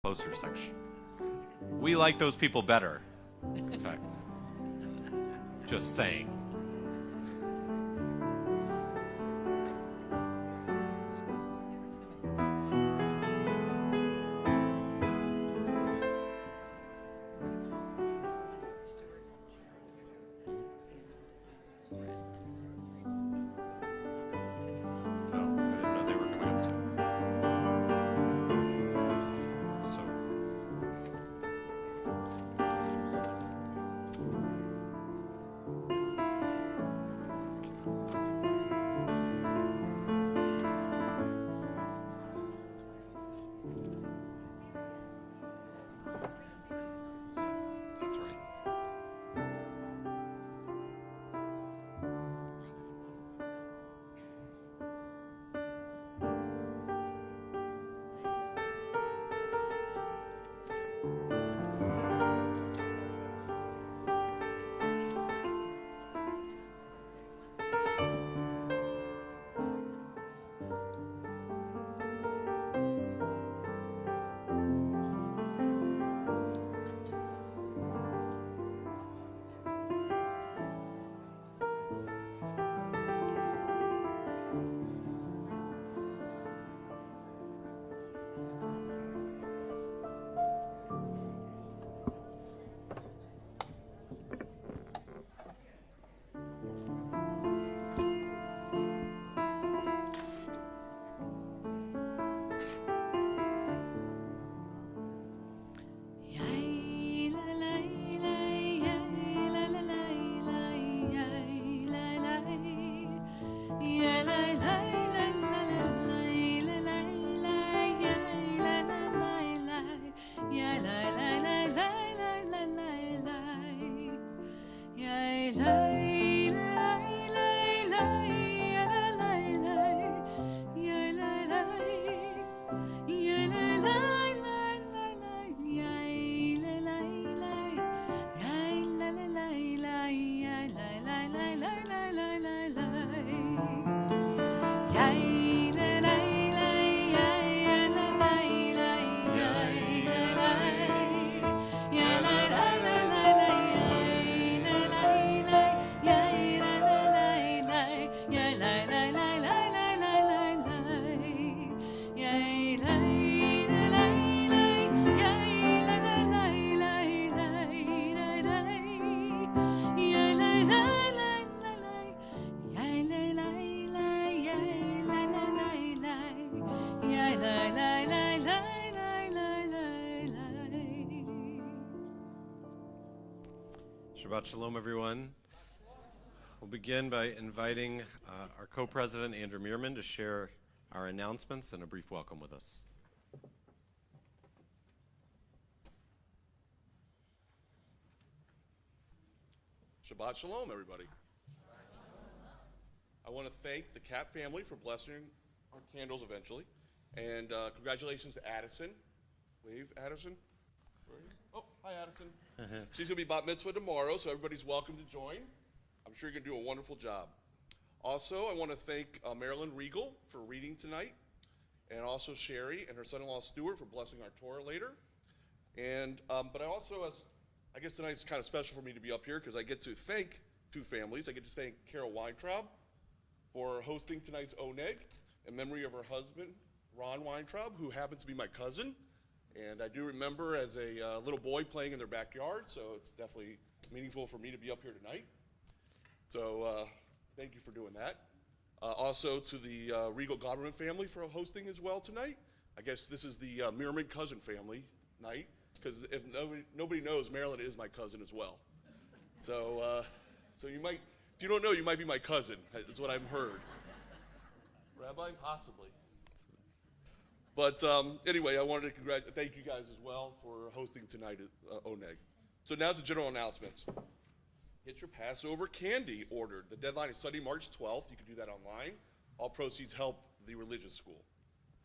closer section. We like those people better, in fact. Just saying. Shabbat Shalom, everyone. We'll begin by inviting our co-president, Andrew Meerman, to share our announcements and a brief welcome with us. Shabbat Shalom, everybody. I want to thank the Cap family for blessing our candles eventually. And congratulations to Addison. Wave, Addison. Where are you? Oh, hi, Addison. She's going to be bat mitzvah tomorrow, so everybody's welcome to join. I'm sure you're going to do a wonderful job. Also, I want to thank Marilyn Regal for reading tonight, and also Sherry and her son-in-law Stuart for blessing our Torah later. And but I guess tonight's kind of special for me to be up here because I get to thank two families. I get to thank Carol Weintraub for hosting tonight's Oneg in memory of her husband, Ron Weintraub, who happens to be my cousin. And I do remember as a little boy playing in their backyard, so it's definitely meaningful for me to be up here tonight. So thank you for doing that. Also to the Regal Government family for hosting as well tonight. I guess this is the Meerman cousin family night, because if nobody knows, Marilyn is my cousin as well. So so you might, if you don't know, you might be my cousin, is what I've heard. Rabbi, possibly. But anyway, I wanted to thank you guys as well for hosting tonight at Oneg. So now to general announcements. Get your Passover candy ordered. The deadline is Sunday, March 12th. You can do that online. All proceeds help the religious school.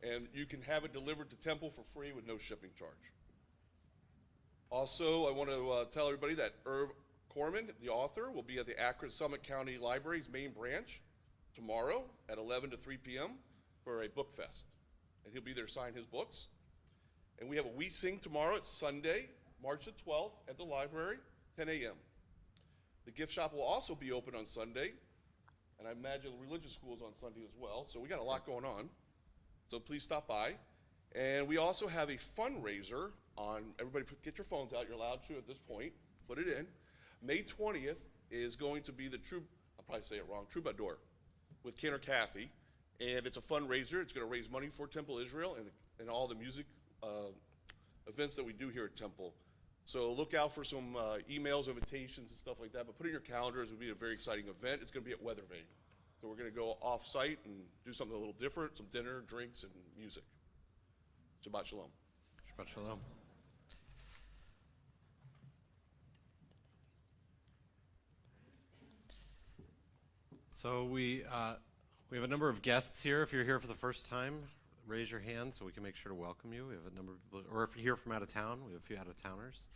And you can have it delivered to Temple for free with no shipping charge. Also, I want to tell everybody that Irv Corman, the author, will be at the Akron Summit County Library's main branch tomorrow at 11 to 3 p.m. for a book fest. And he'll be there to sign his books. And we have a We Sing tomorrow. It's Sunday, March the 12th at the library, 10 a.m. The gift shop will also be open on Sunday, and I imagine the religious school is on Sunday as well. So we got a lot going on. So please stop by. And we also have a fundraiser on, everybody get your phones out. You're allowed to at this point. Put it in. May 20th is going to be the I'll probably say it wrong, Troubadour with Cantor Kathy. And it's a fundraiser. It's going to raise money for Temple Israel and all the music events that we do here at Temple. So look out for some emails, invitations, and stuff like that. But put it in your calendars. It'll be a very exciting event. It's going to be at Weathervane. So we're going to go off-site and do something a little different, some dinner, drinks, and music. Shabbat Shalom. Shabbat Shalom. So we have a number of guests here. If you're here for the first time, raise your hand so we can make sure to welcome you. We have a number of people, or if you're here from out of town, we have a few out of towners.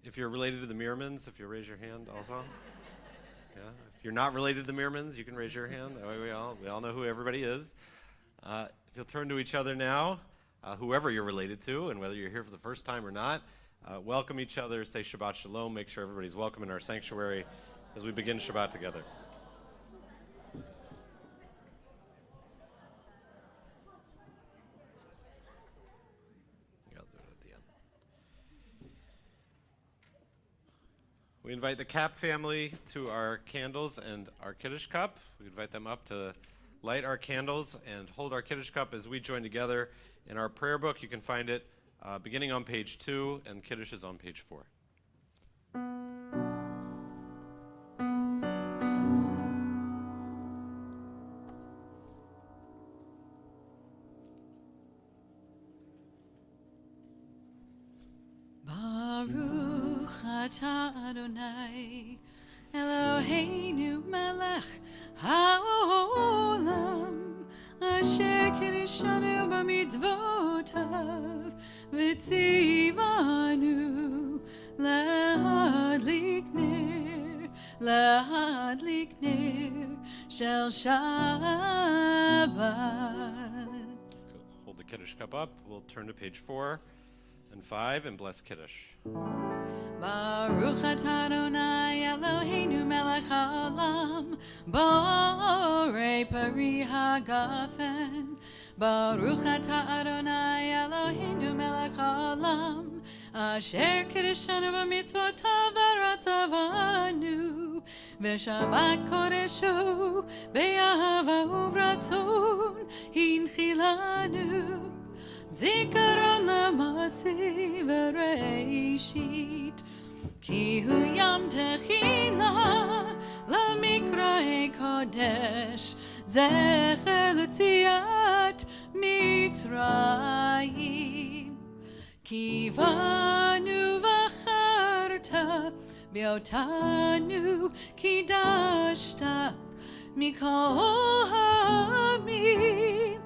If you're related to the Meermans, if you raise your hand also. Yeah. If you're not related to the Meermans, you can raise your hand. That way we all know who everybody is. If you'll turn to each other now, whoever you're related to, and whether you're here for the first time or not, welcome each other, say Shabbat Shalom, make sure everybody's welcome in our sanctuary as we begin Shabbat together. We invite the Cap family to our candles and our Kiddush cup. We invite them up to light our candles and hold our Kiddush cup as we join together in our prayer book. You can find it beginning on page 2, and Kiddush is on page 4. Adonai Eloheinu melech haolam asher kiddushanu b'mitzvotav v'tzivanu lahadlik ner shel Shabbat. Hold the Kiddush cup up. We'll turn to page 4 and 5 and bless Kiddush. Baruch atah Adonai Eloheinu melech haolam borei pari hagafen. Baruch atah Adonai Eloheinu melech haolam asher kiddushanu b'mitzvotav v'ratzavanu v'shabbat kodeshu be'ahava uvratzon hinchilanu Zikaron lamasi v'reishit Ki hu yam techila lamikra'e kodesh Zecher l'tziat Mitzrayim Ki vanu v'charta Beotanu kidashta Mikol ha'amim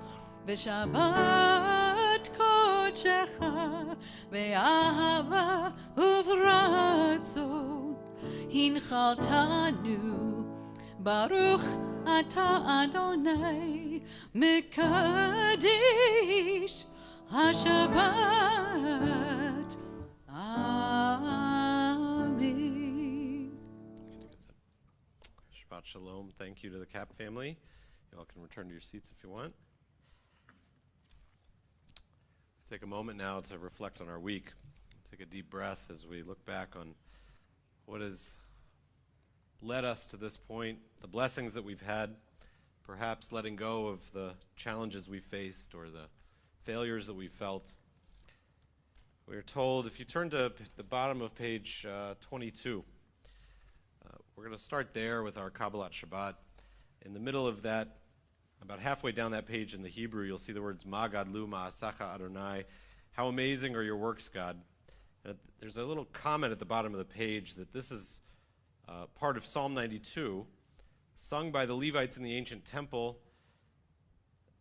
V'shabbat kodecha ve'ahava uvratzon hinchaltanu Baruch atah Adonai mekadesh haShabbat. Amen. Shabbat Shalom. Thank you to the Cap family. You all can return to your seats if you want. Take a moment now to reflect on our week. Take a deep breath as we look back on what has led us to this point, the blessings that we've had, perhaps letting go of the challenges we faced or the failures that we felt. We're told, if you turn to the bottom of page 22, we're going to start there with our Kabbalat Shabbat. In the middle of that, about halfway down that page in the Hebrew, you'll see the words Ma Gadlu Ma'asacha Adonai. How amazing are your works, God. And there's a little comment at the bottom of the page that this is part of Psalm 92, sung by the Levites in the ancient temple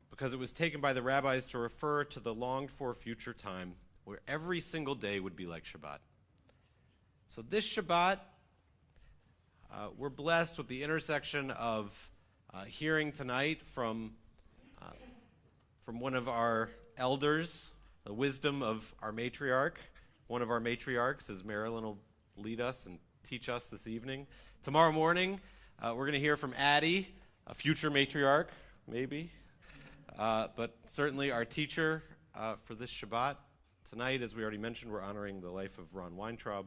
because it was taken by the rabbis to refer to the longed-for future time where every single day would be like Shabbat. So this Shabbat, we're blessed with the intersection of hearing tonight from one of our elders, the wisdom of our matriarch. One of our matriarchs, as Marilyn will lead us and teach us this evening. Tomorrow morning, we're going to hear from Addie, a future matriarch, maybe, but certainly our teacher for this Shabbat. Tonight, as we already mentioned, we're honoring the life of Ron Weintraub.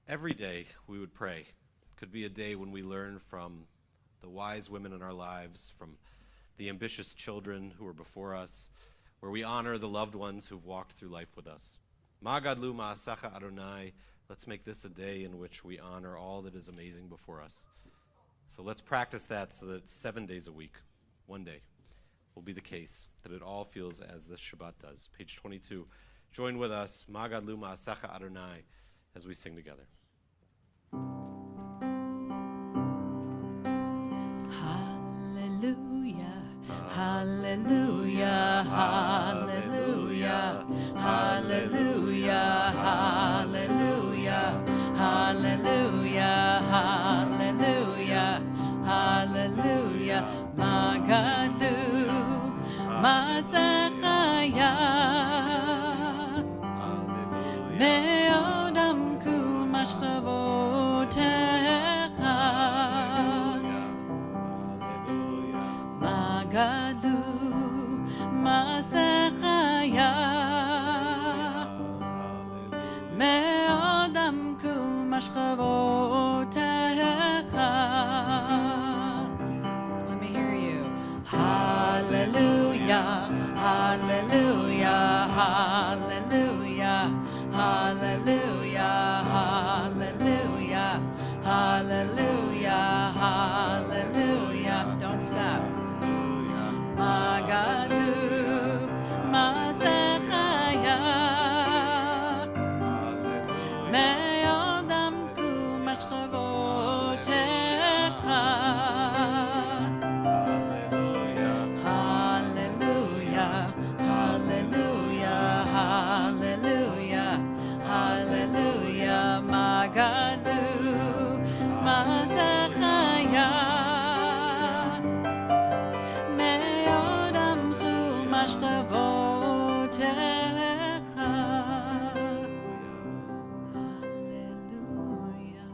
Every day we would pray. Could be a day when we learn from the wise women in our lives, from the ambitious children who are before us, where we honor the loved ones who've walked through life with us. Ma gadlu ma'asacha Adonai. Let's make this a day in which we honor all that is amazing before us. So let's practice that so that 7 days a week, one day, will be the case, that it all feels as this Shabbat does. Page 22. Join with us, Ma gadlu ma'asacha Adonai, as we sing together. Hallelujah, hallelujah, hallelujah, hallelujah, hallelujah, hallelujah, hallelujah, Magadu, Masachaya, Me'odam ku mashchavotecha, Magadu, Masachaya, Me'odam ku mashchavotecha. Let me hear you. Hallelujah, hallelujah, hallelujah, hallelujah, hallelujah, hallelujah, hallelujah. Don't stop. Magadu, Masachaya, Me'odam ku mashchavotecha. Hallelujah, hallelujah, hallelujah, hallelujah, Magadu, Masachaya, Me'odam ku mashchavotecha. Hallelujah.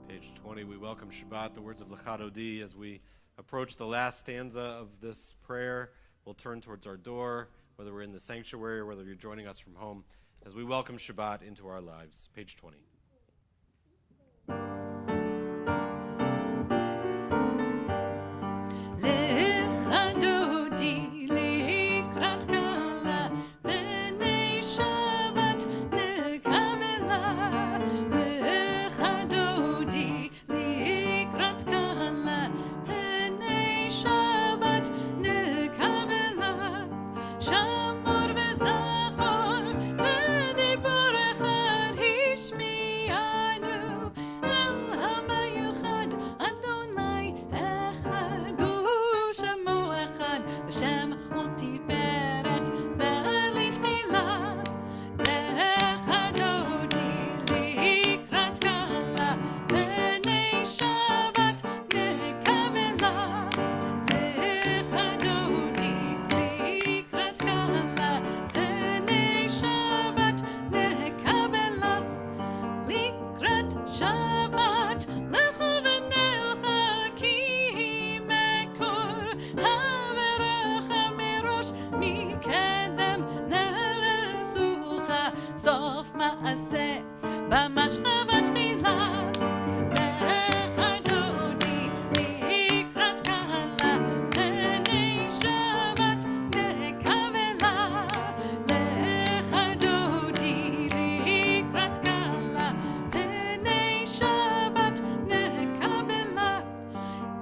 Page 20, we welcome Shabbat, the words of L'chadodi. As we approach the last stanza of this prayer, we'll turn towards our door, whether we're in the sanctuary or whether you're joining us from home, as we welcome Shabbat into our lives. Page 20. L'chadodi likrat kala, b'nei Shabbat nekabela. L'chadodi likrat kala, b'nei Shabbat nekabela. Shamor v'zachor, v'dibur echad hishmi'anu. El hamayuchad Adonai echadu. Shemo echad, L'shem u'tiferet ve'litchila. L'chadodi likrat kala, b'nei Shabbat nekabela. L'chadodi likrat kala, b'nei Shabbat nekabela. Likrat Shabbat, lechu v'nelcha ki mekor haverecha merosh mikedem nelesucha sof ma'aseh b'mashchavat tchila. L'chadodi likrat kala, b'nei Shabbat nekabela. L'chadodi likrat kala, b'nei Shabbat nekabela.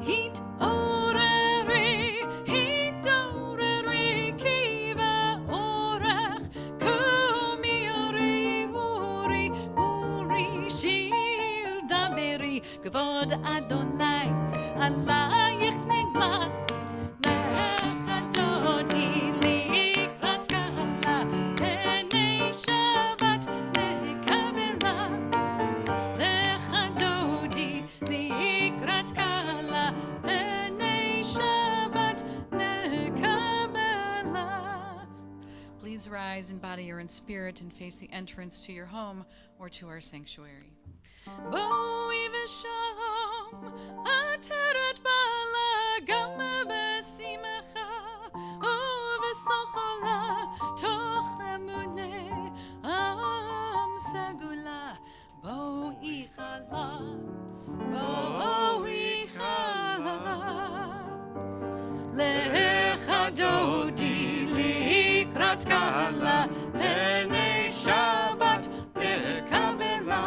Hit'oreri ki va'orech, kumi uri shir daberi. Kavod Adonai alayich nigmat. L'chadodi likrat kala, b'nei Shabbat nekabela. L'chadodi likrat kala, b'nei Shabbat nekabela. Please rise in body or in spirit and face the entrance to your home or to our sanctuary. Boi v'shalom, ateret bala, gama b'simcha, uv'sochola, toch emuneh, am segula, boi chala, boi chala. Lecha dodi likrat kala, penei Shabbat lekabela.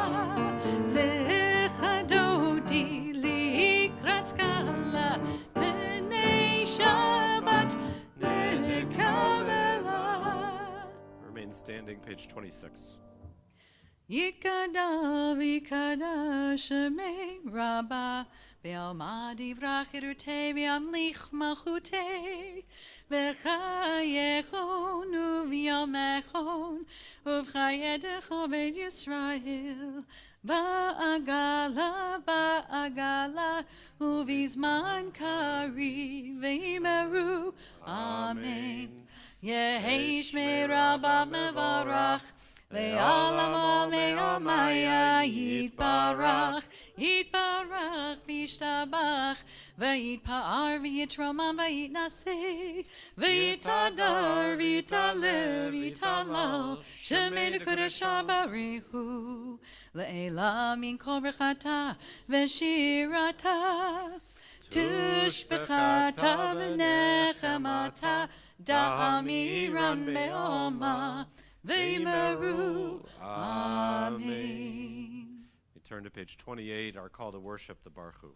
Lecha dodi likrat kala, penei Shabbat lekabela. Remain standing, page 26. Yikada vikada shemei rabba ve'alma divrach irute ve'amlich malchute v'chayechon u'v'yamechon u'v'chayedecho v'ed Yisrael ba'agala u'v'zman kari v'imeru Amen. Yehi shmei rabba mevarach Le'olam me'omaya yitbarach, yitbarach v'yishtabach, v'yitpa'ar v'yitromam v'yitnaseh, v'yitadar v'yitalel v'yitalal, shemei l'kodesh barihu, le'ela min kol brachata v'shirata, tushbechata v'nechamata, da'amiran be'oma, V'yimeru. Amen. We turn to page 28, our call to worship, the Baruch Hu.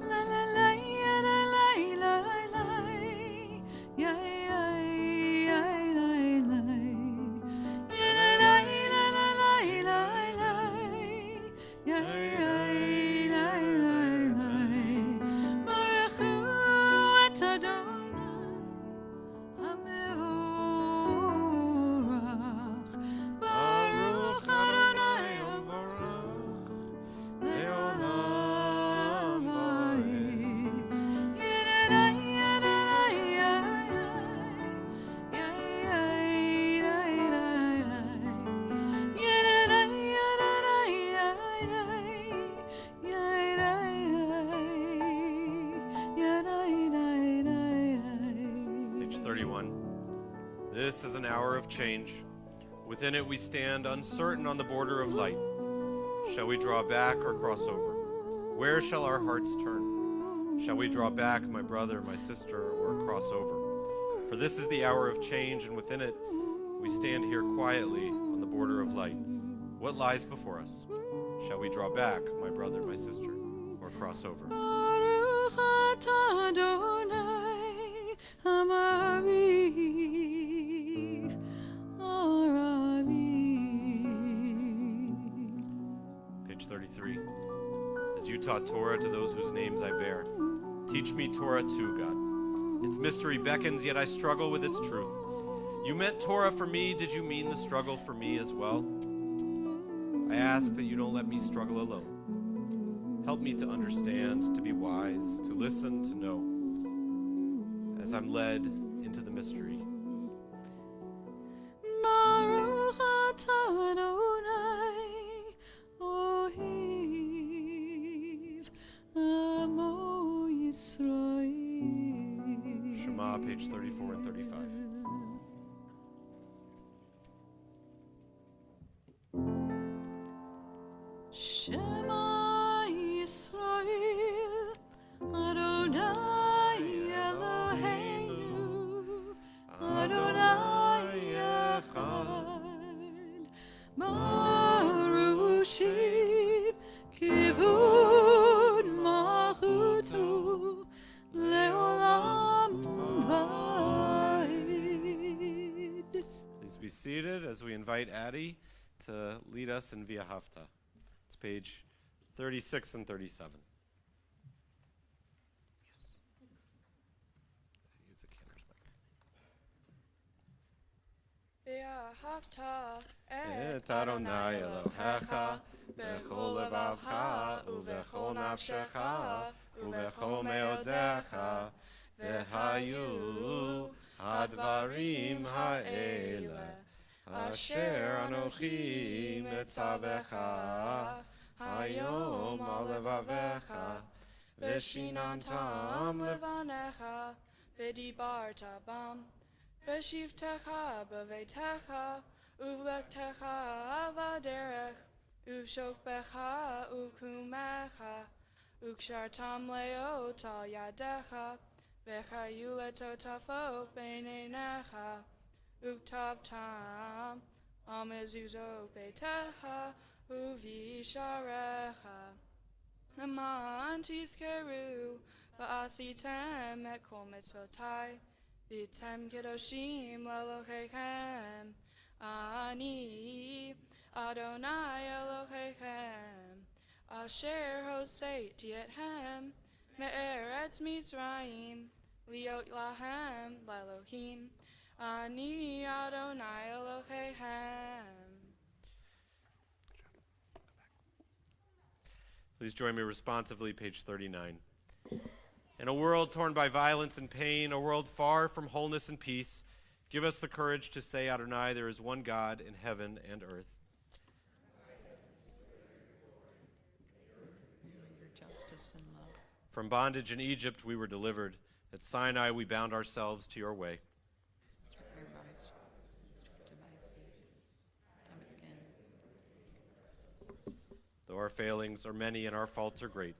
La la la ya la la la la ya ya ya la la ya la la la la la ya ya la la la Baruch Hu et Adonai HaMevorach Baruch Adonai Le'olam va'ed. Yadadai, yadadai, yadadai, yadadai, yadadai, yadadai. Page 31. This is an hour of change. Within it we stand uncertain on the border of light. Shall we draw back or cross over? Where shall our hearts turn? Shall we draw back, my brother, my sister, or cross over? For this is the hour of change, and within it we stand here quietly on the border of light. What lies before us? Shall we draw back, my brother, my sister, or cross over? Baruch atah Adonai Ha'mariv Ha'raviv. Page 33. As you taught Torah to those whose names I bear, teach me Torah too, God. Its mystery beckons, yet I struggle with its truth. You meant Torah for me. Did you mean the struggle for me as well? I ask that you don't let me struggle alone. Help me to understand, to be wise, to listen, to know, as I'm led into the mystery. Baruch atah Adonai Ohiv Amo Yisrael. Shema, page 34 and 35. Shema Yisrael Adonai Eloheinu Adonai Echad Baruch Shib Kivud Malchuto Leolam Vaid. Please be seated as we invite Addie to lead us in Via Hafta. It's page 36 and 37. Use the camera's mic. ואהבת את אדוני אלוהיך בכל לבבך ובכל נפשך ובכל מאודיך והיו הדברים האלה אשר אנוכי מצווך היום על לבביך ושיננתם לבניך ודיברת בם בשבתך בביתך ובלכתך בדרך ובשוכבך ובקומך וקשרתם להיות על ידיך וחיו לטוטפות בין עיניך וכתבתם על מזוזות ביתך ובשעריך למען תזכרו ועשיתם את כל מצוותי והייתם קדושים לאלוהיכם אני אדוני אלוהיכם אשר הוצאתי אתכם מארץ מצרים להיות להם לאלוהים אני אדוני אלוהיכם. Please join me responsively, page 39. In a world torn by violence and pain, a world far from wholeness and peace, give us the courage to say, Adonai, there is one God in heaven and earth. Your justice and love. From bondage in Egypt we were delivered. At Sinai we bound ourselves to your way. Though our failings are many and our faults are great,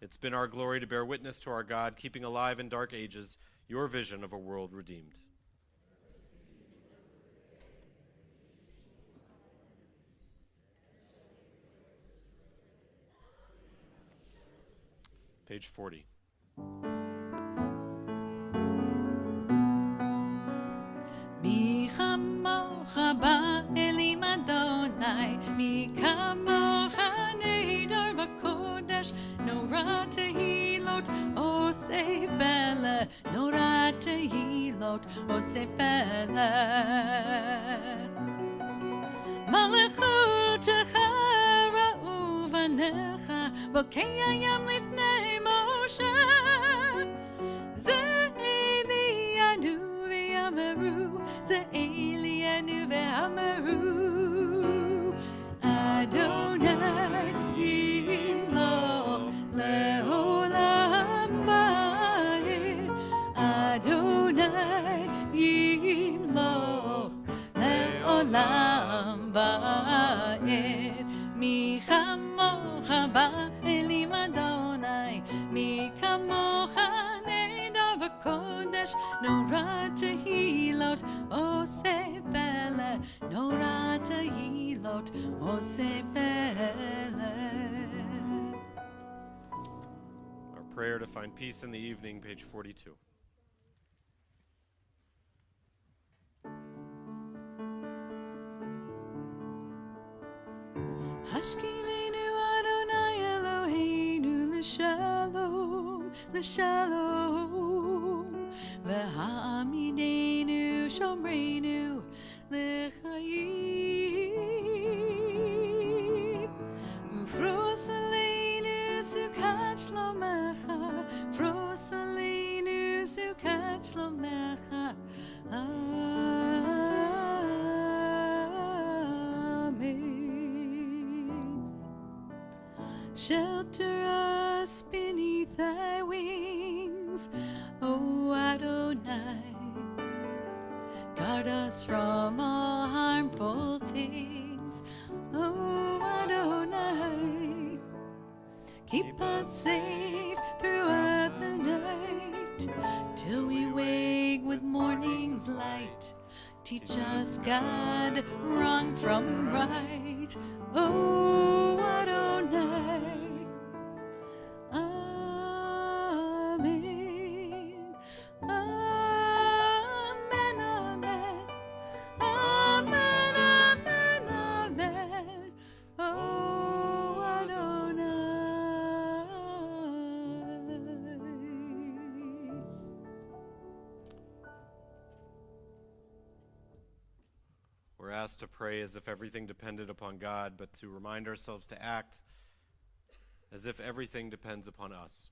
it's been our glory to bear witness to our God, keeping alive in dark ages your vision of a world redeemed. Page 40. מי כמוך באלים אדוני, מי כמוך נהדר בקודש, נורא תהילות עושה פלא, נורא תהילות עושה פלא. מלכותך ראו בניך, בוקע ים לפני משה, זה אלינו ואמרו, זה אלינו ואמרו, אדוני ימלוך לעולם ועד, אדוני ימלוך לעולם ועד. מי כמוך באלים אדוני, מי כמוך נהדר בקודש, נורא תהילות עושה פלא, נורא תהילות עושה פלא. Our prayer to find peace in the evening, page 42. השכיבנו אדוני אלוהינו לשלום, לשלום, והעמידנו שומרנו לחיים. ופרוס עלינו סוכת שלומך, פרוס עלינו סוכת שלומך. Shelter us beneath thy wings, O Adonai. Guard us from all harmful things, O Adonai. Keep us safe throughout the night, till we wake with morning's light. Teach us, God, wrong from right, O Adonai. Amen. Amen, amen. Amen, amen, amen. Oh, Adonai. We're asked to pray as if everything depended upon God, but to remind ourselves to act as if everything depends upon us.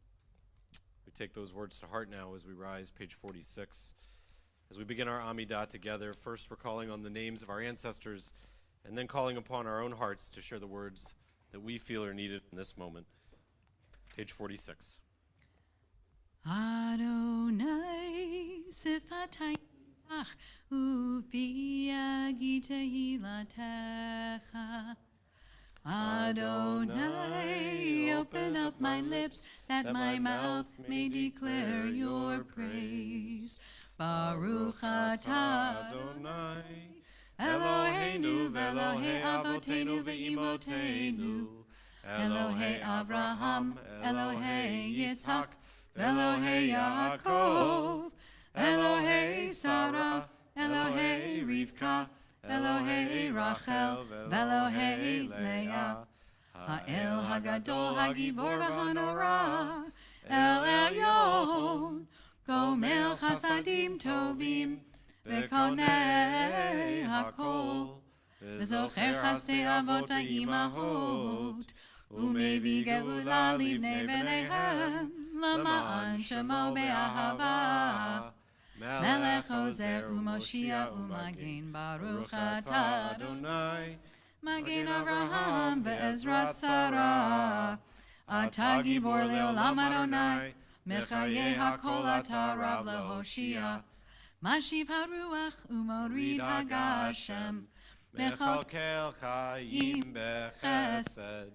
We take those words to heart now as we rise, page 46. As we begin our Amidah together, first recalling on the names of our ancestors, and then calling upon our own hearts to share the words that we feel are needed in this moment. Page 46. Adonai sifatayach ufi agitahilatecha. Adonai, open up my lips that my mouth may declare your praise. Baruch atah Adonai, Eloheinu ve'Elohei avotenu ve'imotenu, Elohei Avraham, Elohei Yitzhak, Elohei Yaakov, Elohei Sarah, Elohei Rivka, Elohei Rachel, Elohei Leah, Ha'el Hagadol Hagibor v'Hanora, El Elyon, Gomel Chasadim Tovim, V'konei Hakol, V'zocher Chasdei Avot V'imahot, Umevi Geula Livnei B'neihem, Lama'an Shemo Be'ahava, Melech Ozer U'Moshiach U'Magen Baruch Atah Adonai, Magen Avraham Ve'ezrat Sarah, Atah Gibor Le'olam Adonai, Mechaye HaKol Atah Rav LeHoshia, Mashiv HaRuach U'Morid HaGashem, Mechalkel Chayim Bechesed,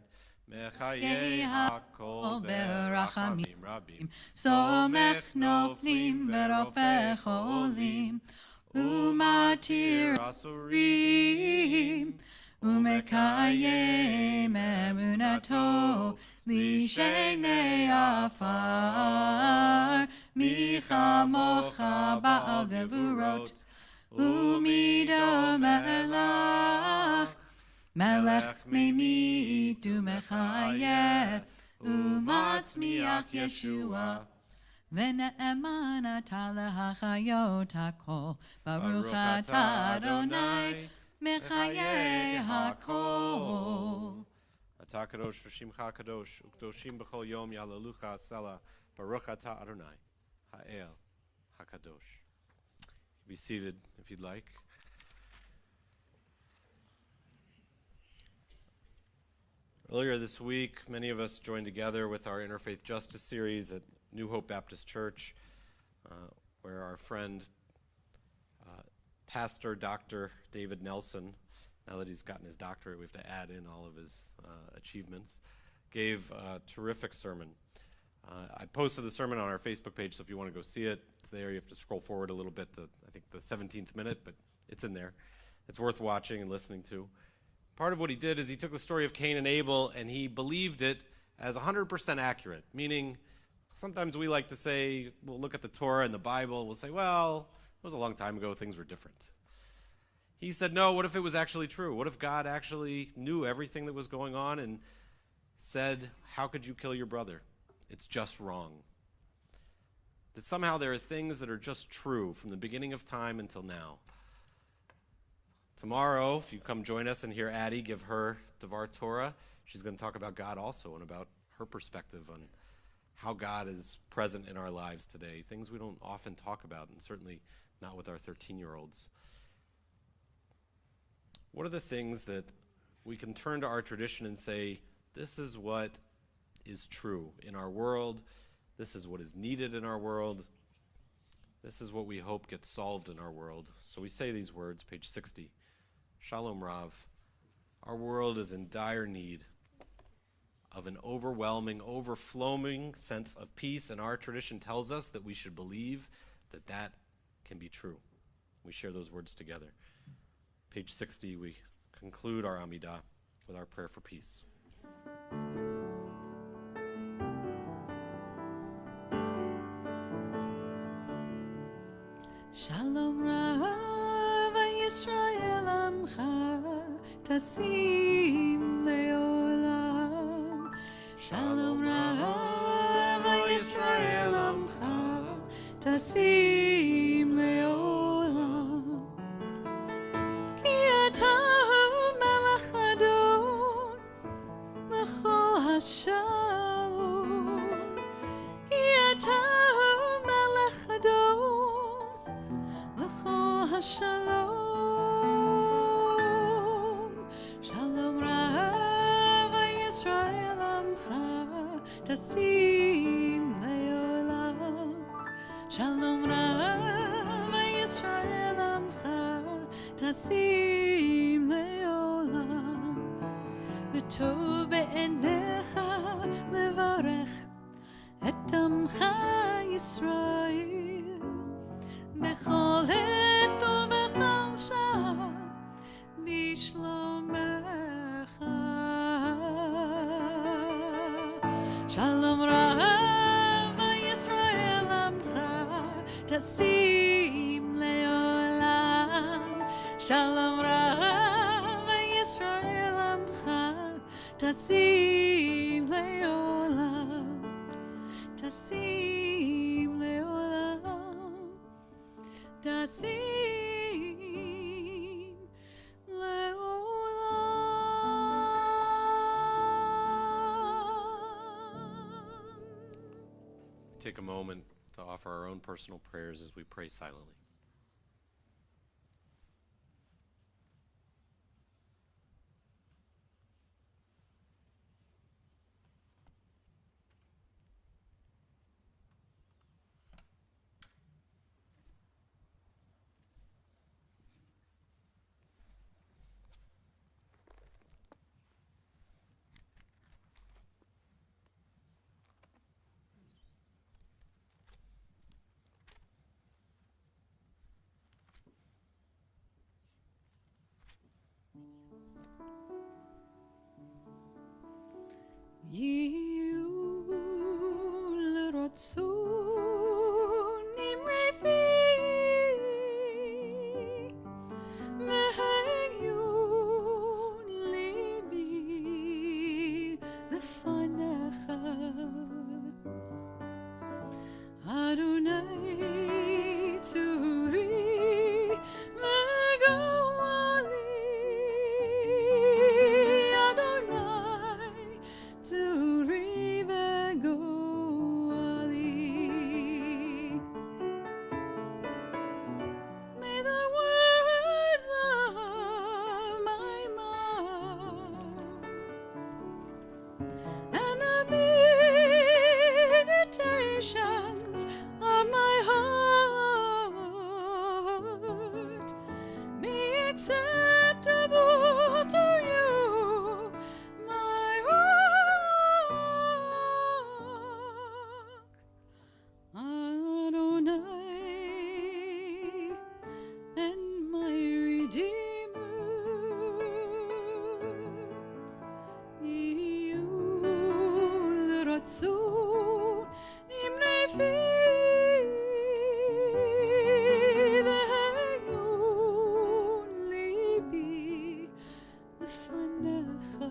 Mechaye HaKol Berachamim Rabim, Somech Noflim Ve'Rofech Olim, Umatir Asurim, Umekayem Emunato, Lishenei Afar, Michamocha Ba'al Gevurot, Umido Melech, Melech Meimit Umechayeh, Umatzmiach Yeshua, Ve'ne'eman atah lehachayot hakol, Baruch atah Adonai, Mechaye hakol. Atah Kadosh v'Shimcha Kadosh, U'Kadoshim b'chol yom yalalucha asela, Baruch atah Adonai, Ha'el HaKadosh. Be seated if you'd like. Earlier this week, many of us joined together with our Interfaith Justice series at New Hope Baptist Church, where our friend, Pastor Dr. David Nelson, now that he's gotten his doctorate, we have to add in all of his achievements, gave a terrific sermon. I posted the sermon on our Facebook page, so if you want to go see it, it's there. You have to scroll forward a little bit to, I think, the 17th minute, but it's in there. It's worth watching and listening to. Part of what he did is he took the story of Cain and Abel and he believed it as 100% accurate, meaning sometimes we like to say, we'll look at the Torah and the Bible, we'll say, well, it was a long time ago, things were different. He said, no, what if it was actually true? What if God actually knew everything that was going on and said, how could you kill your brother? It's just wrong. That somehow there are things that are just true from the beginning of time until now. Tomorrow, if you come join us and hear Addie give her Devar Torah, she's going to talk about God also and about her perspective on how God is present in our lives today, things we don't often talk about, and certainly not with our 13-year-olds. What are the things that we can turn to our tradition and say, this is what is true in our world, this is what is needed in our world, this is what we hope gets solved in our world. So we say these words, page 60. Shalom Rav, our world is in dire need of an overwhelming, overflowing sense of peace, and our tradition tells us that we should believe that that can be true. We share those words together. Page 60, we conclude our Amidah with our prayer for peace. Shalom Rav Yisrael Amcha Tasim Leolam. Shalom Rav Yisrael Amcha Tasim Leolam. Ki Ata Melech Adon L'chol Hashalom. Ki Ata shalom, shalom ra'ava Yisrael amcha, tasim le'olam. Shalom ra'ava Yisrael amcha, tasim le'olam. V'tov be'enecha levarech et amcha Yisrael. Bechol et ubechol shah bishlomecha. Shalom ra'ava Yisrael amcha, tasim le'olam. Shalom ra'ava Yisrael amcha, tasim le'olam. Tasim le'olam. Tasim le'olam. Take a moment to offer our own personal prayers as we pray silently. You l'rotsun imrefi v'hayun libi lefanecha Adonai tzuri v'goali Adonai tzuri v'goali. May the words of my mouth and the meditations of my heart be acceptable to you, my rock, Adonai, and my Redeemer. You l'rotsun imrefi v'hayun libi lefanecha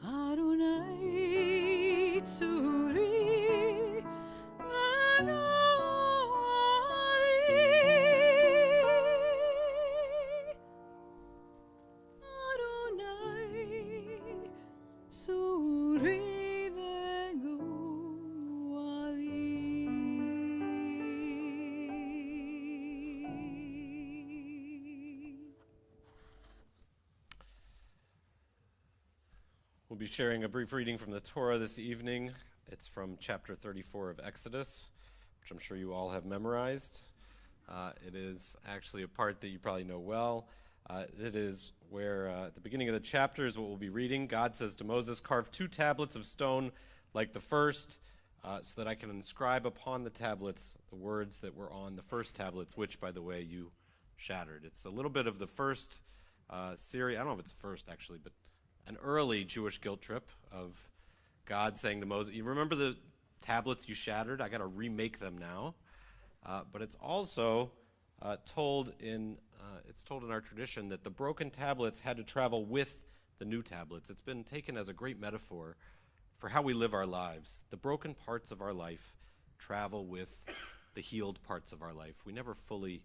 Adonai tzuri v'goali Adonai tzuri v'goali. We'll be sharing a brief reading from the Torah this evening. It's from chapter 34 of Exodus, which I'm sure you all have memorized. It is actually a part that you probably know well. It is where at the beginning of the chapter is what we'll be reading. God says to Moses, "Carve 2 tablets of stone like the first, so that I can inscribe upon the tablets the words that were on the first tablets, which, by the way, you shattered." It's a little bit of the first series. I don't know if it's first, actually, but an early Jewish guilt trip of God saying to Moses, "You remember the tablets you shattered? I got to remake them now." But it's also told in our tradition that the broken tablets had to travel with the new tablets. It's been taken as a great metaphor for how we live our lives. The broken parts of our life travel with the healed parts of our life. We never fully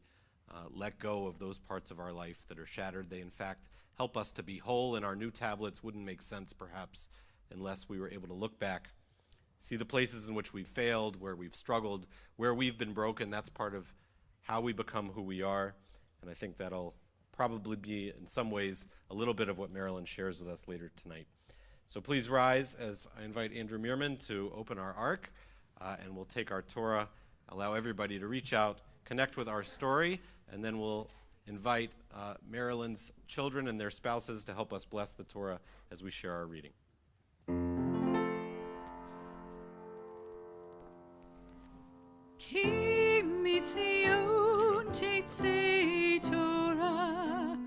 let go of those parts of our life that are shattered. They, in fact, help us to be whole, and our new tablets wouldn't make sense, perhaps, unless we were able to look back, see the places in which we've failed, where we've struggled, where we've been broken. That's part of how we become who we are. And I think that'll probably be, in some ways, a little bit of what Marilyn shares with us later tonight. So please rise as I invite Andrew Meerman to open our ark, and we'll take our Torah, allow everybody to reach out, connect with our story, and then we'll invite Marilyn's children and their spouses to help us bless the Torah as we share our reading. Ki mitzion tetzei Torah,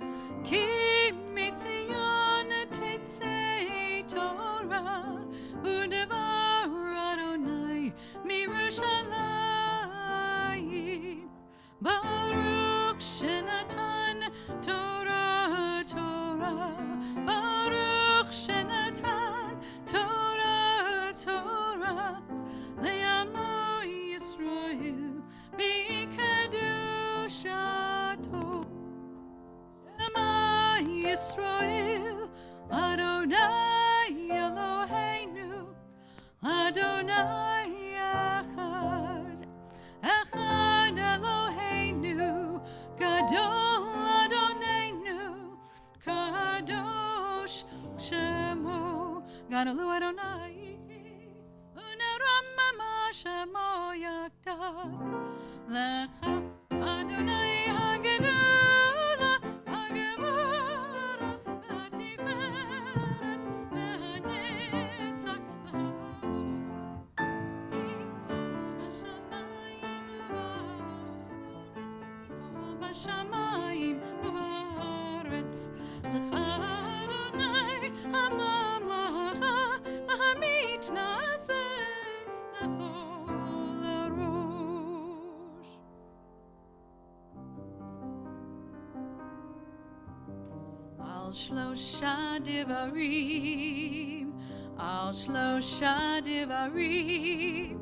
ki mitzion tetzei Torah, udevar Adonai mirushalayim, Baruch shenatan Torah Torah, Baruch shenatan Torah Torah, le'amo Yisrael b'kedushato, Shema Yisrael Adonai Eloheinu, Adonai Echad, Echad Eloheinu, Gadol Adonenu, Kadosh Shemo, Gadolu Adonai, Unaramama Shemo Yadav, Lecha Adonai Hagedula, Hagevara, Hatiferet, Benetzach, Bashamayim Varetz, Lecha Adonai Hamamlacha, Hamit Naseh, Lechol Arosh. Al Shlosha Devarim, Al Shlosha Devarim,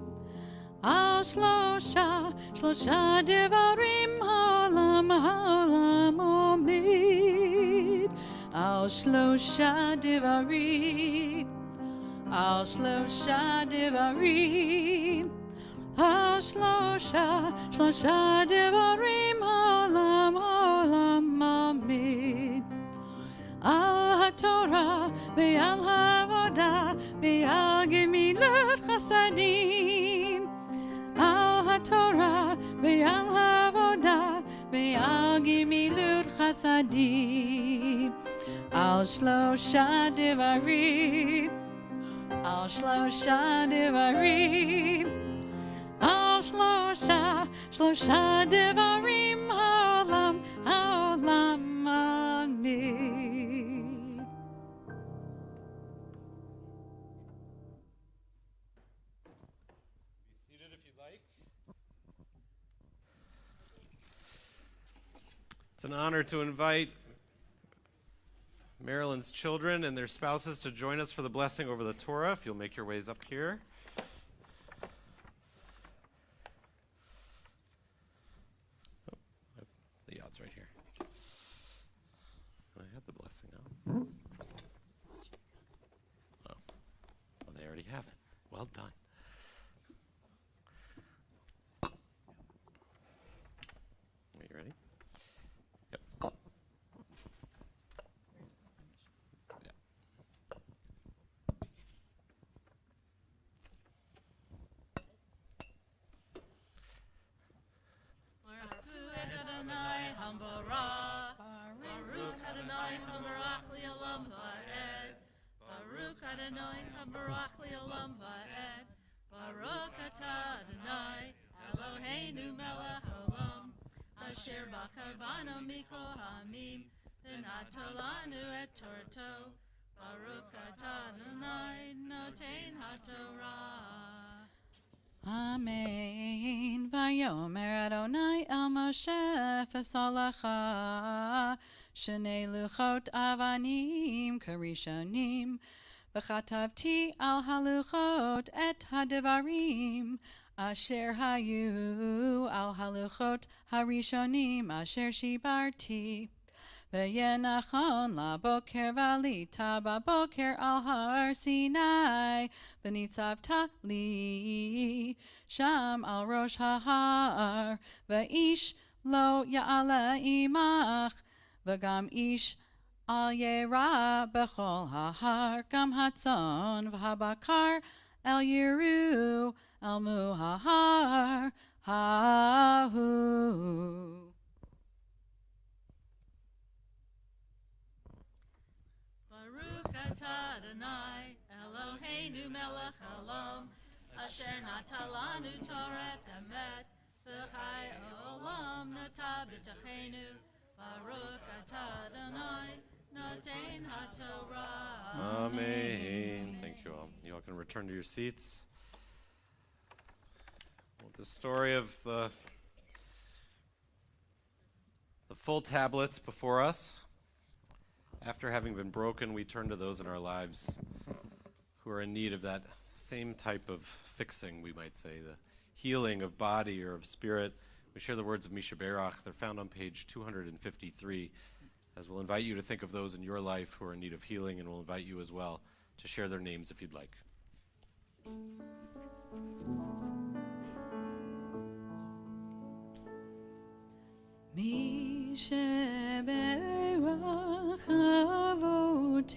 Al Shlosha Devarim Haolam Omid, Al Shlosha Devarim, Al Shlosha Devarim, Al Shlosha Devarim Haolam Omid, Al HaTorah ve'al Havodah ve'al Gemilut Chasadim, Al HaTorah ve'al Havodah ve'al Gemilut Chasadim, Al Shlosha Devarim, Al Shlosha Devarim, Al Shlosha Devarim Haolam Amin. It's an honor to invite Marilyn's children and their spouses to join us for the blessing over the Torah. If you'll make your ways up here. Oh, the yad's right here. I had the blessing out. Oh, well, they already have it. Well done. Are you ready? Yep. Adonai Hambarach, Baruch Adonai Hambarach Li'olam Va'ed, Baruch Adonai Hambarach Li'olam Va'ed, Baruch Atah Adonai Eloheinu Melech Olam, Asher B'Karbano Mikol Ha'amim, V'Natalanu Et Torto, Baruch Atah Adonai Noten HaTorah. Amen. Vayomer Adonai el Moshe Fesalacha Shnei Luchot Avanim Karishonim V'chatavti al haluchot et hadevarim Asher hayu al haluchot harishonim Asher shibarti V'yenachon laboker v'alita baboker al har Sinai v'nitzav li sham al rosh hahar v'ish lo ya'ala imach v'gam ish al yera b'chol hahar gam hatzon v'habakar el yiru el muhahar hahu. Baruch atah Adonai Eloheinu melech haolam asher natalanu Torat emet v'chai olam nata b'tachenu. Baruch atah Adonai noten haTorah. Amen. Thank you all. You all can return to your seats. Well, the story of the full tablets before us. After having been broken, we turn to those in our lives who are in need of that same type of fixing, we might say, the healing of body or of spirit. We share the words of Misha Berach. They're found on page 253, as we'll invite you to think of those in your life who are in need of healing, and we'll invite you as well to share their names if you'd like. Misha Berach avotenu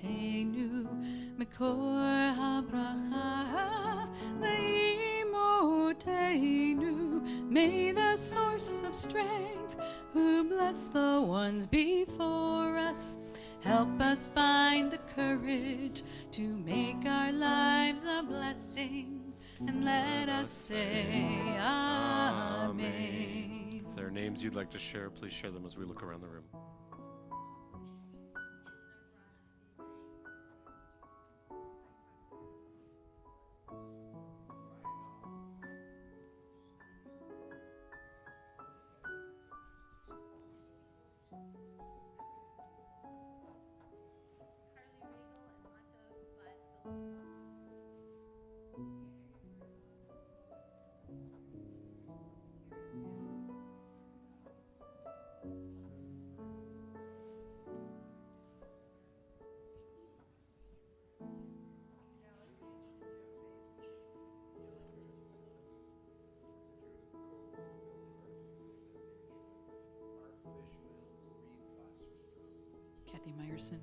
mekor habracha leimotenu. May the source of strength who bless the ones before us help us find the courage to make our lives a blessing, and let us say Amen. If there are names you'd like to share, please share them as we look around the room. Kathy Meyerson.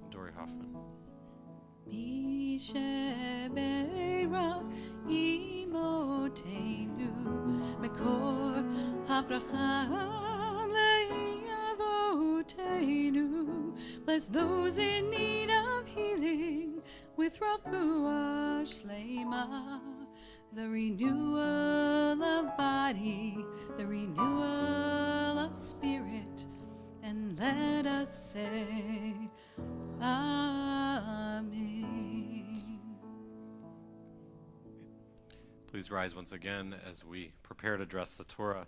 Dory Hoffman. Misha Berach imotenu mekor habracha le'avotenu. Bless those in need of healing with refuah shlema, the renewal of body, the renewal of spirit, and let us say Amen. Please rise once again as we prepare to address the Torah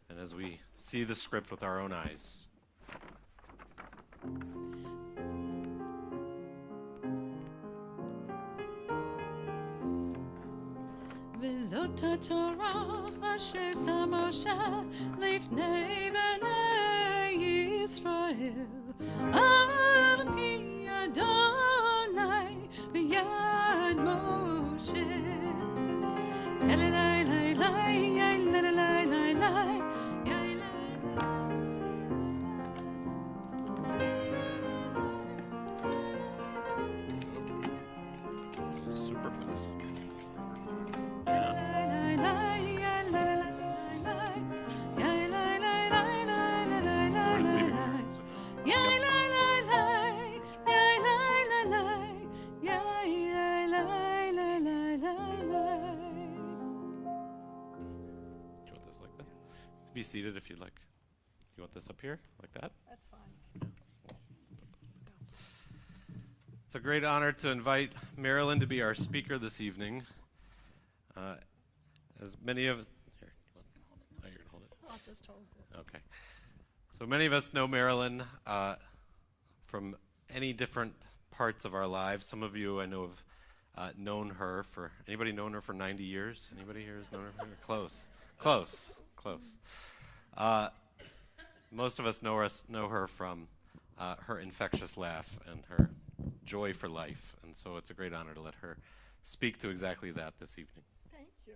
and as we see the script with our own eyes. V'zot haTorah asher sa Moshe lifnei bnei Yisrael al pi Adonai v'yad Moshe. Elelai lai lai, elelai lai lai, elelai. Super fast. Do you want this like this? Be seated if you'd like. You want this up here, like that? That's fine. It's a great honor to invite Marilyn to be our speaker this evening. As many of here, oh, you're gonna hold it. I'll just hold it. Okay. So many of us know Marilyn from any different parts of our lives. Some of you I know have known her for, anybody known her for 90 years? Anybody here has known her for close. Most of us know her from her infectious laugh and her joy for life. And so it's a great honor to let her speak to exactly that this evening. Thank you.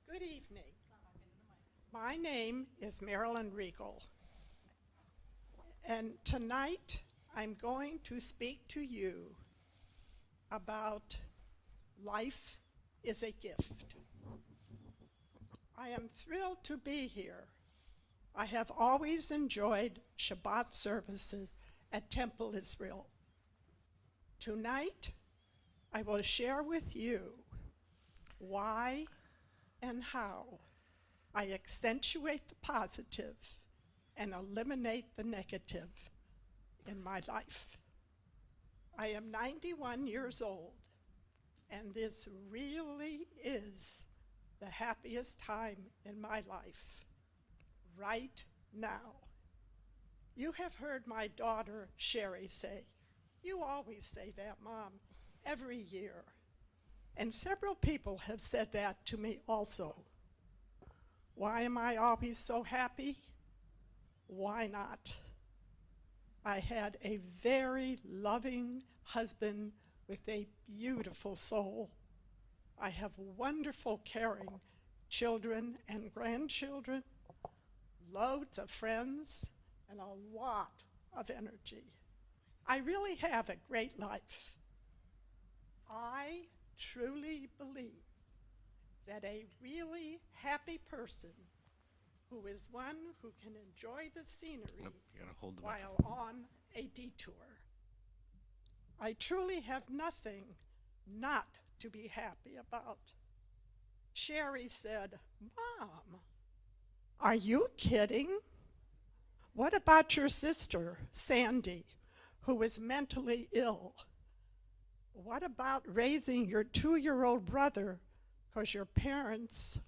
Good evening. My name is Marilyn Regal, and tonight I'm going to speak to you about life is a gift. I am thrilled to be here. I have always enjoyed Shabbat services at Temple Israel. Tonight, I will share with you why and how I accentuate the positive and eliminate the negative in my life. I am 91 years old, and this really is the happiest time in my life, right now. You have heard my daughter Sherry say, "You always say that, Mom, every year." And several people have said that to me also. Why am I always so happy? Why not? I had a very loving husband with a beautiful soul. I have wonderful, caring children and grandchildren, loads of friends, and a lot of energy. I really have a great life. I truly believe that a really happy person who is one who can enjoy the scenery Nope, you gotta hold the while microphone. on a detour. I truly have nothing not to be happy about. Sherry said, "Mom, are you kidding? What about your sister, Sandy, who is mentally ill? What about raising your 2-year-old brother because your parents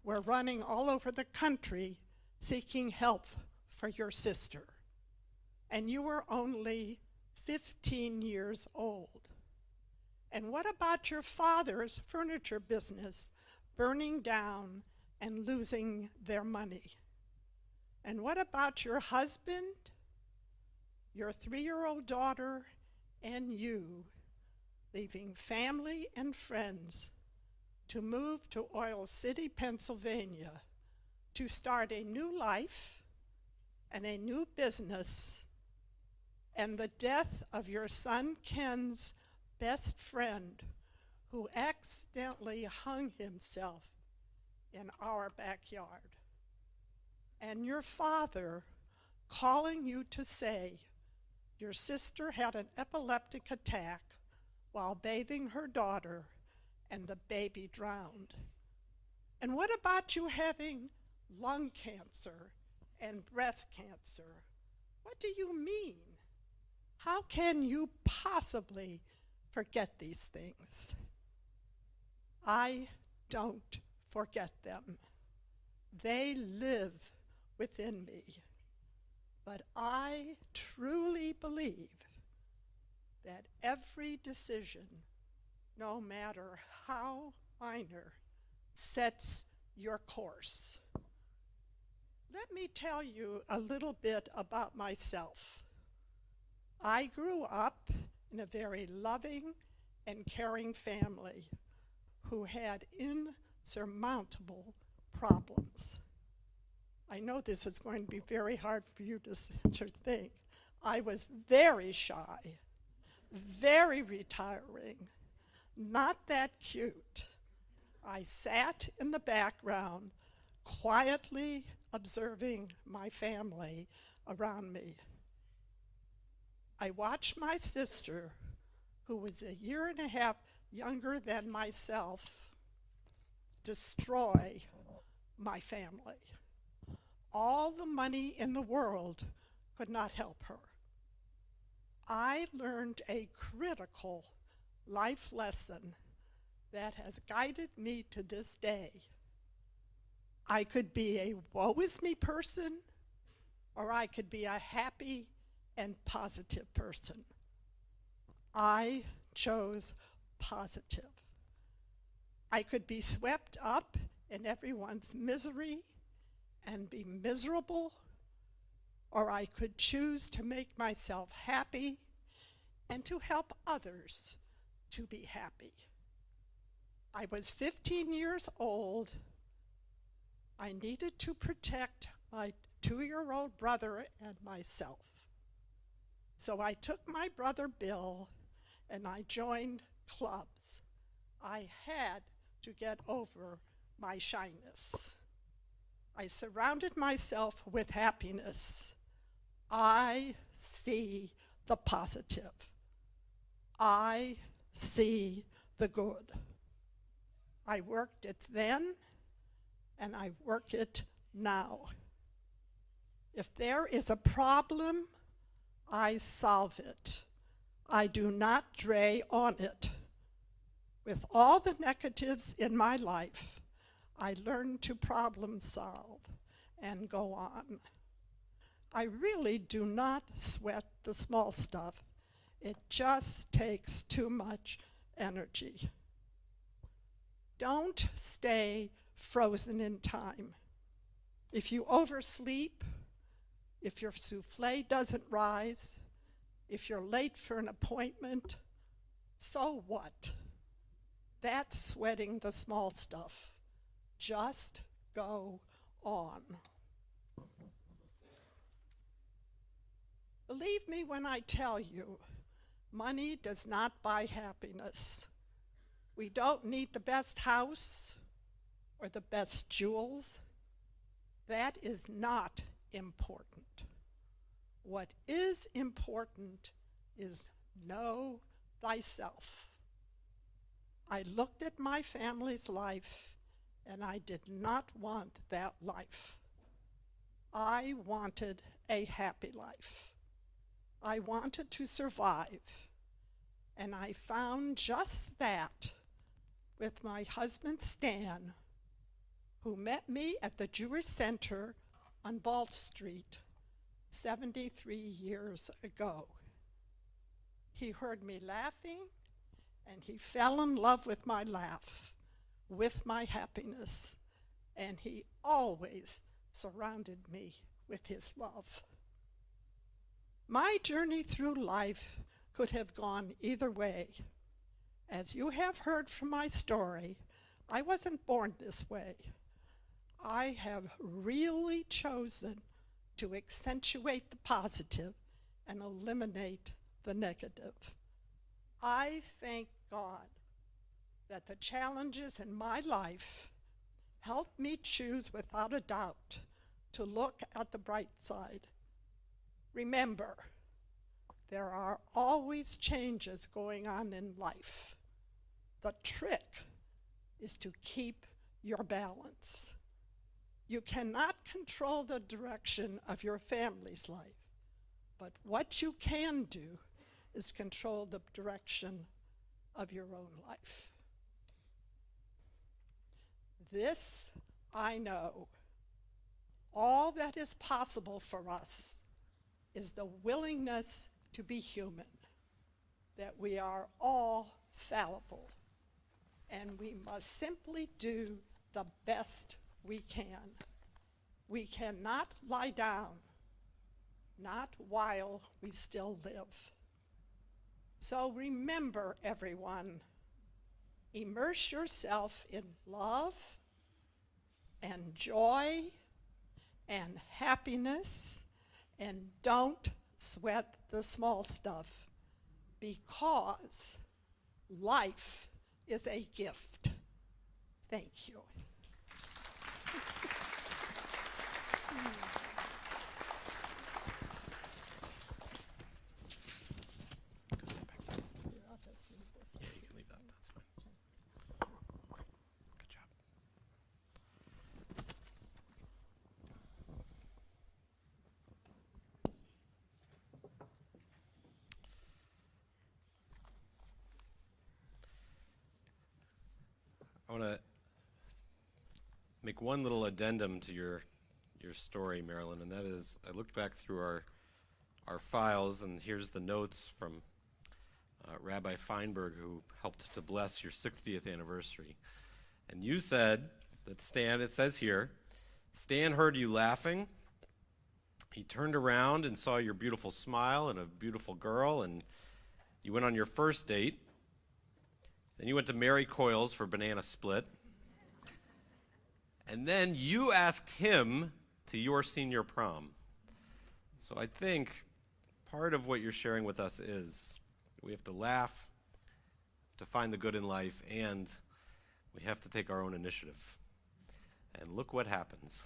were running all over the country seeking help for your sister, and you were only 15 years old? And what about your father's furniture business burning down and losing their money? And what about your husband, your 3-year-old daughter, and you leaving family and friends to move to Oil City, Pennsylvania, to start a new life and a new business, and the death of your son Ken's best friend, who accidentally hung himself in our backyard, and your father calling you to say your sister had an epileptic attack while bathing her daughter and the baby drowned? And what about you having lung cancer and breast cancer? What do you mean? How can you possibly forget these things? I don't forget them. They live within me. But I truly believe that every decision, no matter how minor, sets your course. Let me tell you a little bit about myself. I grew up in a very loving and caring family who had insurmountable problems. I know this is going to be very hard for you to think. I was very shy, very retiring, not that cute. I sat in the background, quietly observing my family around me. I watched my sister, who was a year and a half younger than myself, destroy my family. All the money in the world could not help her. I learned a critical life lesson that has guided me to this day. I could be a woe is me person, or I could be a happy and positive person. I chose positive. I could be swept up in everyone's misery and be miserable, or I could choose to make myself happy and to help others to be happy. I was 15 years old. I needed to protect my 2-year-old brother and myself. So I took my brother Bill and I joined clubs. I had to get over my shyness. I surrounded myself with happiness. I see the positive. I see the good. I worked it then, and I work it now. If there is a problem, I solve it. I do not dwell on it. With all the negatives in my life, I learn to problem solve and go on. I really do not sweat the small stuff. It just takes too much energy. Don't stay frozen in time. If you oversleep, if your souffle doesn't rise, if you're late for an appointment, so what? That's sweating the small stuff. Just go on. Believe me when I tell you, money does not buy happiness. We don't need the best house or the best jewels. That is not important. What is important is know thyself. I looked at my family's life and I did not want that life. I wanted a happy life. I wanted to survive, and I found just that with my husband Stan, who met me at the Jewish Center on Ball Street 73 years ago. He heard me laughing, and he fell in love with my laugh, with my happiness, and he always surrounded me with his love. My journey through life could have gone either way. As you have heard from my story, I wasn't born this way. I have really chosen to accentuate the positive and eliminate the negative. I thank God that the challenges in my life helped me choose without a doubt to look at the bright side. Remember, there are always changes going on in life. The trick is to keep your balance. You cannot control the direction of your family's life, but what you can do is control the direction of your own life. This I know. All that is possible for us is the willingness to be human, that we are all fallible, and we must simply do the best we can. We cannot lie down, not while we still live. So remember, everyone, immerse yourself in love and joy and happiness, and don't sweat the small stuff, because life is a gift. Thank you. I'll just leave this. Yeah, you can leave that. That's fine. Good job. I want to make one little addendum to your story, Marilyn, and that is, I looked back through our files, and here's the notes from Rabbi Feinberg, who helped to bless your 60th anniversary. And you said that Stan, it says here, Stan heard you laughing. he turned around and saw your beautiful smile and a beautiful girl, and you went on your first date. Then you went to Mary Coyle's for banana split. And then you asked him to your senior prom. So I think part of what you're sharing with us is we have to laugh, to find the good in life, and we have to take our own initiative. And look what happens.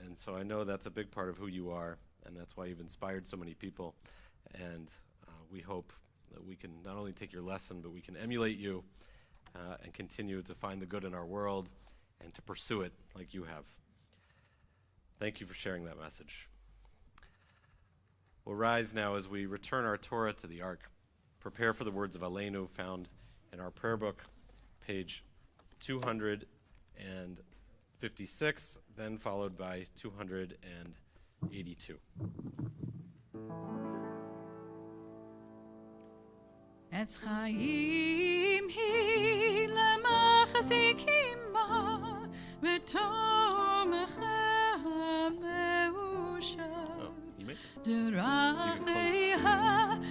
And so I know that's a big part of who you are, and that's why you've inspired so many people. And we hope that we can not only take your lesson, but we can emulate you and continue to find the good in our world and to pursue it like you have. Thank you for sharing that message. We'll rise now as we return our Torah to the Ark. Prepare for the words of Aleinu found in our prayer book, page 256, then followed by 282. עץ חיים היא למחזיקים בה, ותומכה מאושר. דרכיה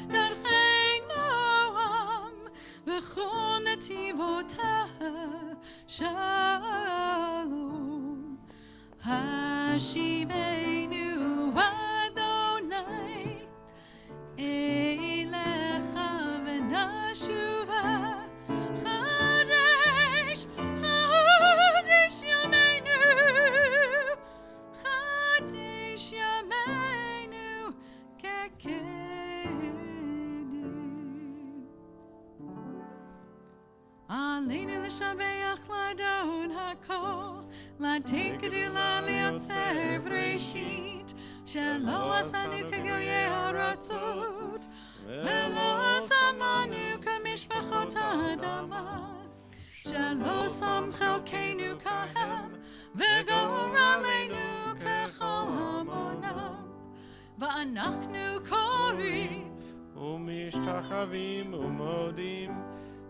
דרכי נועם, וכל נתיבותיה שלום. השיבנו אדוני אליך ונשובה, חדש חדש ימינו, חדש ימינו כקדם. עלינו לשבח לאדון הכל, לתת גדולה ליוצר בראשית, שלא עשנו כגויי ארצות, ולא שמנו כמשפחות האדמה, שלא שם חלקנו כהם, וגורלנו ככל המונם. ואנחנו קוראים ומשתחווים ומודים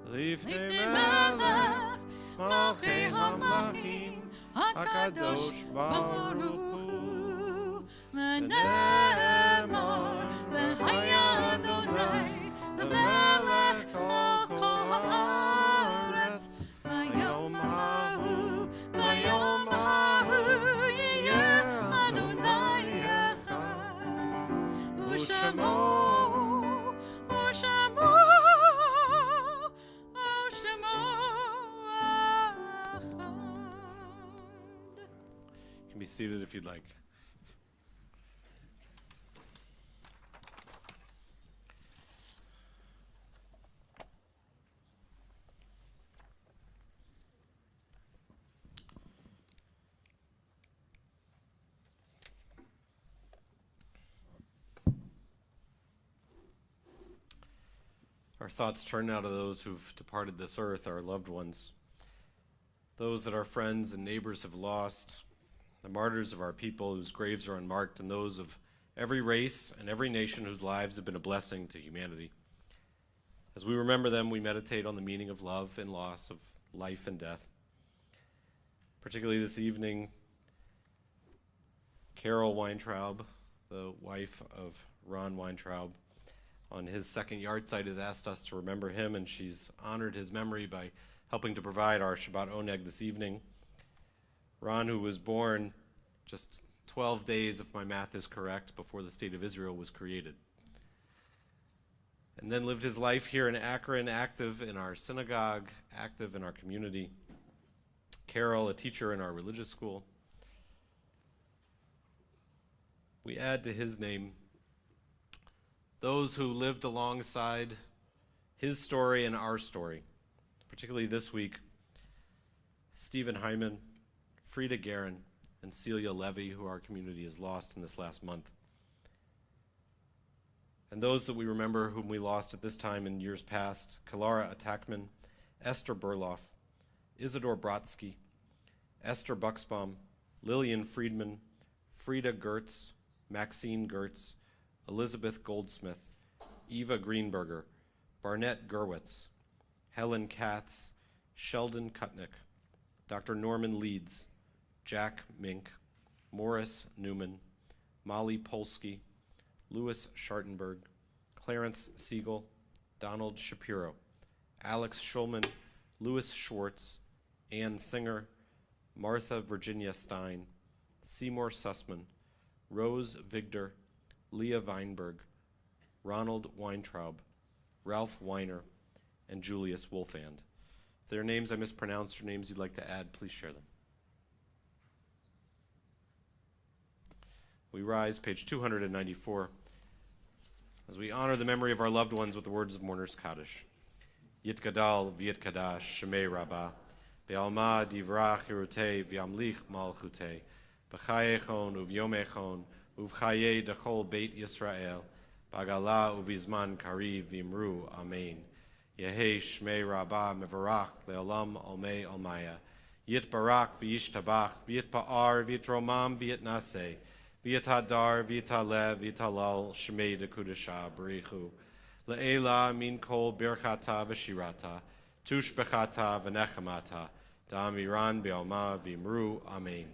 לפני מלך מלכי המלכים, הקדוש ברוך הוא. ונאמר והיה אדוני למלך על כל הארץ, ביום ההוא יהיה אדוני אחד, ושמו אחד. You can be seated if you'd like. Our thoughts turn now to those who've departed this earth, our loved ones, those that our friends and neighbors have lost, the martyrs of our people whose graves are unmarked, and those of every race and every nation whose lives have been a blessing to humanity. As we remember them, we meditate on the meaning of love and loss, of life and death. Particularly this evening, Carol Weintraub, the wife of Ron Weintraub, on his second yard site has asked us to remember him, and she's honored his memory by helping to provide our Shabbat Oneg this evening. Ron, who was born just 12 days, if my math is correct, before the state of Israel was created, and then lived his life here in Akron, active in our synagogue, active in our community. Carol, a teacher in our religious school. We add to his name those who lived alongside his story and our story, particularly this week, Stephen Hyman, Frida Guerin, and Celia Levy, who our community has lost in this last month. And those that we remember whom we lost at this time in years past, Kalara Attackman, Esther Burloff, Isidore Brodsky, Esther Buxbaum, Lillian Friedman, Frida Gertz, Maxine Gertz, Elizabeth Goldsmith, Eva Greenberger, Barnett Gerwitz, Helen Katz, Sheldon Kutnick, Dr. Norman Leeds, Jack Mink, Morris Newman, Molly Polsky, Louis Schartenberg, Clarence Siegel, Donald Shapiro, Alex Schulman, Louis Schwartz, Ann Singer, Martha Virginia Stein, Seymour Sussman, Rose Vigdor, Leah Weinberg, Ronald Weintraub, Ralph Weiner, and Julius Wolfand. If there are names I mispronounced or names you'd like to add, please share them. We rise, page 294, as we honor the memory of our loved ones with the words of Mourner's Kaddish. Yitgadal v'yitkadash shemei rabbah, be'alma divrach hirutei v'yamlich malchutei, b'chayechon uv'yomechon uv'chayei dechol beit Yisrael, b'agala uv'izman kariv v'imru amen. Yehei shmei rabbah mevarach le'olam almei almaya, yitbarak v'yishtabach v'yitpa'ar v'yitromam v'yitnaseh, v'yitadar v'yitalev v'yitalal shmei dekudasha b'richu. Le'ela min kol birchata v'shirata, tushbechata v'nechamata, da'amiran be'alma v'imru amen.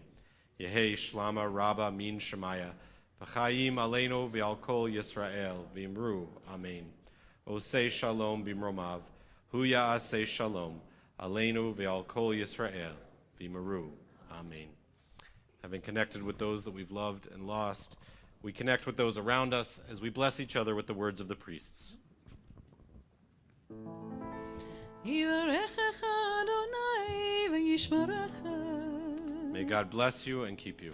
Yehei shlama rabba min shemaya, v'chayim aleinu v'al kol Yisrael v'imru amen. Osei shalom b'mromav, hu ya'aseh shalom, aleinu v'al kol Yisrael v'imru amen. Having connected with those that we've loved and lost, we connect with those around us as we bless each other with the words of the priests. May God bless you and keep you.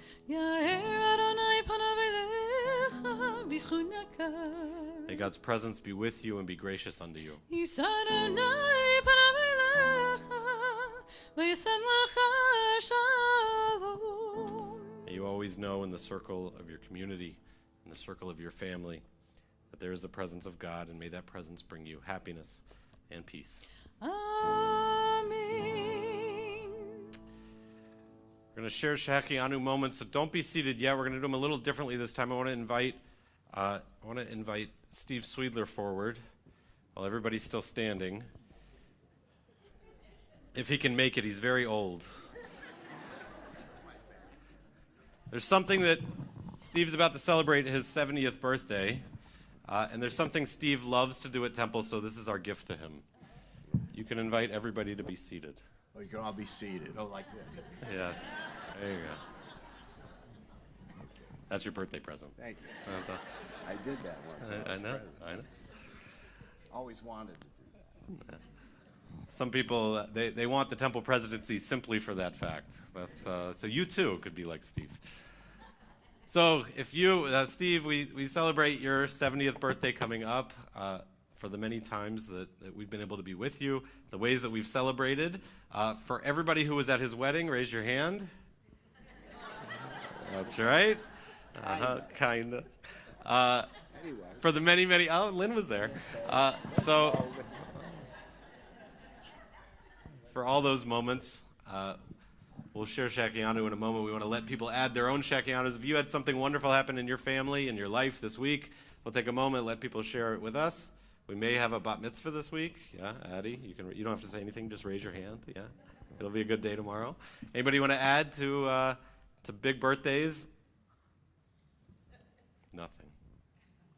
May God's presence be with you and be gracious unto you. May you always know in the circle of your community, in the circle of your family, that there is the presence of God, and may that presence bring you happiness and peace. Amen. We're going to share Shehechianu moments, so don't be seated yet. We're going to do them a little differently this time. I want to invite Steve Sweedler forward while everybody's still standing. If he can make it, he's very old. There's something that Steve's about to celebrate his 70th birthday, and there's something Steve loves to do at Temple, so this is our gift to him. You can invite everybody to be seated. Oh, you can all be seated. Oh, like this. Yes, there you go. That's your birthday present. Thank you. That's all. I did that once. I know. Always wanted to do that. Some people, they want the Temple presidency simply for that fact. That's so you too could be like Steve. So if you, Steve, we celebrate your 70th birthday coming up for the many times that we've been able to be with you, the ways that we've celebrated. For everybody who was at his wedding, raise your hand. That's right. Kinda. Anyway. For the many, Lynn was there. So for all those moments, we'll share Shehechianu in a moment. We want to let people add their own Shehechianus. If you had something wonderful happen in your family, in your life this week, we'll take a moment, let people share it with us. We may have a bat mitzvah this week. Yeah, Addie, you don't have to say anything, just raise your hand. Yeah, it'll be a good day tomorrow. Anybody want to add to big birthdays? Nothing.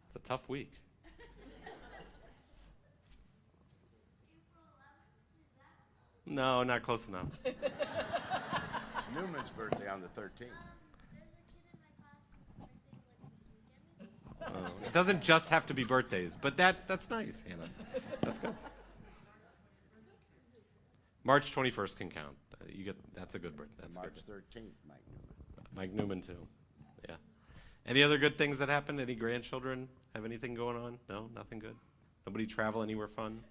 It's a tough week. No, not close enough. It's Newman's birthday on the 13th. There's a kid in my class whose birthday's like this weekend. It doesn't just have to be birthdays, but that's nice, Hannah. That's good. March 21st can count. That's a good birthday. That's March good. 13th, Mike Newman. Mike Newman too. Yeah. Any other good things that happened? Any grandchildren have anything going on? No, nothing good. Nobody travel anywhere fun?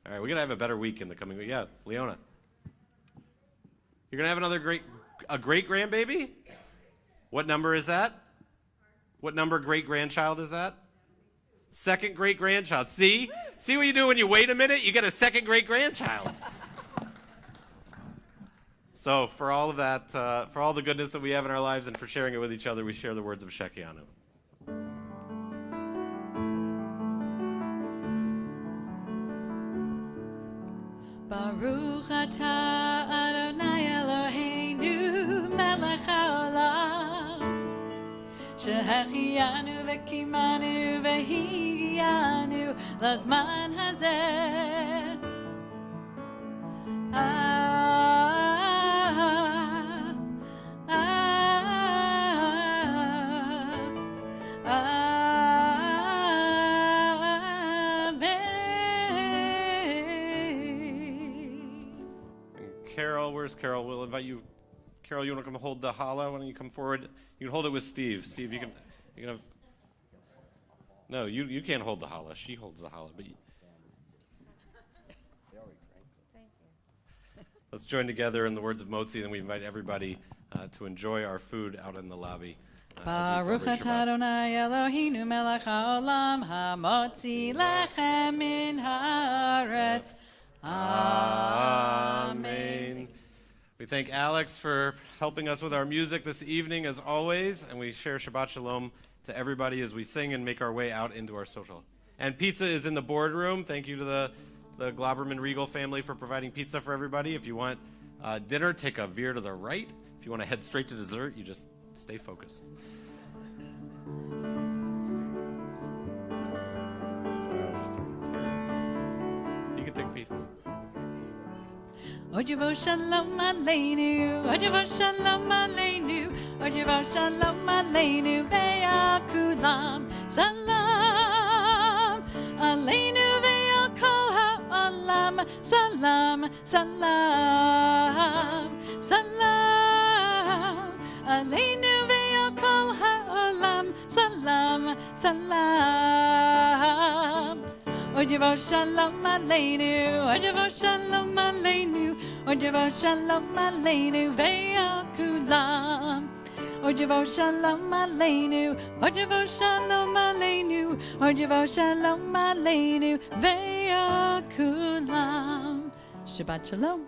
All right, we're gonna have a better week in the coming week. Yeah, Leona. You're gonna have another great grandbaby? What number is that? What number great grandchild is that? Second great grandchild. See what you do when you wait a minute? You get a second great grandchild. So for all of that, for all the goodness that we have in our lives and for sharing it with each other, we share the words of Shehechianu. Baruch atah Adonai Eloheinu melech haolam, שהחיינו וקיימנו והגיענו לזמן הזה. Carol, where's Carol? We'll invite you. Carol, you want to come hold the challah? Why don't you come forward? You can hold it with Steve. Steve, you can have. No, you can't hold the challah. She holds the challah. But let's join together in the words of Motzi, and we invite everybody to enjoy our food out in the lobby. Baruch atah Adonai Eloheinu melech haolam hamotzi lechem min haaretz. Amen. We thank Alex for helping us with our music this evening, as always, and we share Shabbat Shalom to everybody as we sing and make our way out into our social. And pizza is in the boardroom. Thank you to the Globerman Regal family for providing pizza for everybody. If you want dinner, take a veer to the right. If you want to head straight to dessert, you just stay focused. You can take a piece. Ojevo shalom aleinu, Ojevo shalom aleinu, Ojevo shalom aleinu, ve'al kulam, salam, aleinu ve'al kol ha'olam, salam, salam, salam, aleinu ve'al kol ha'olam, salam, salam. Ojevo shalom aleinu, Ojevo shalom aleinu, Ojevo shalom aleinu, ve'al kulam. Ojevo shalom aleinu, Ojevo shalom aleinu, Ojevo shalom aleinu, ve'al kulam. Shabbat shalom.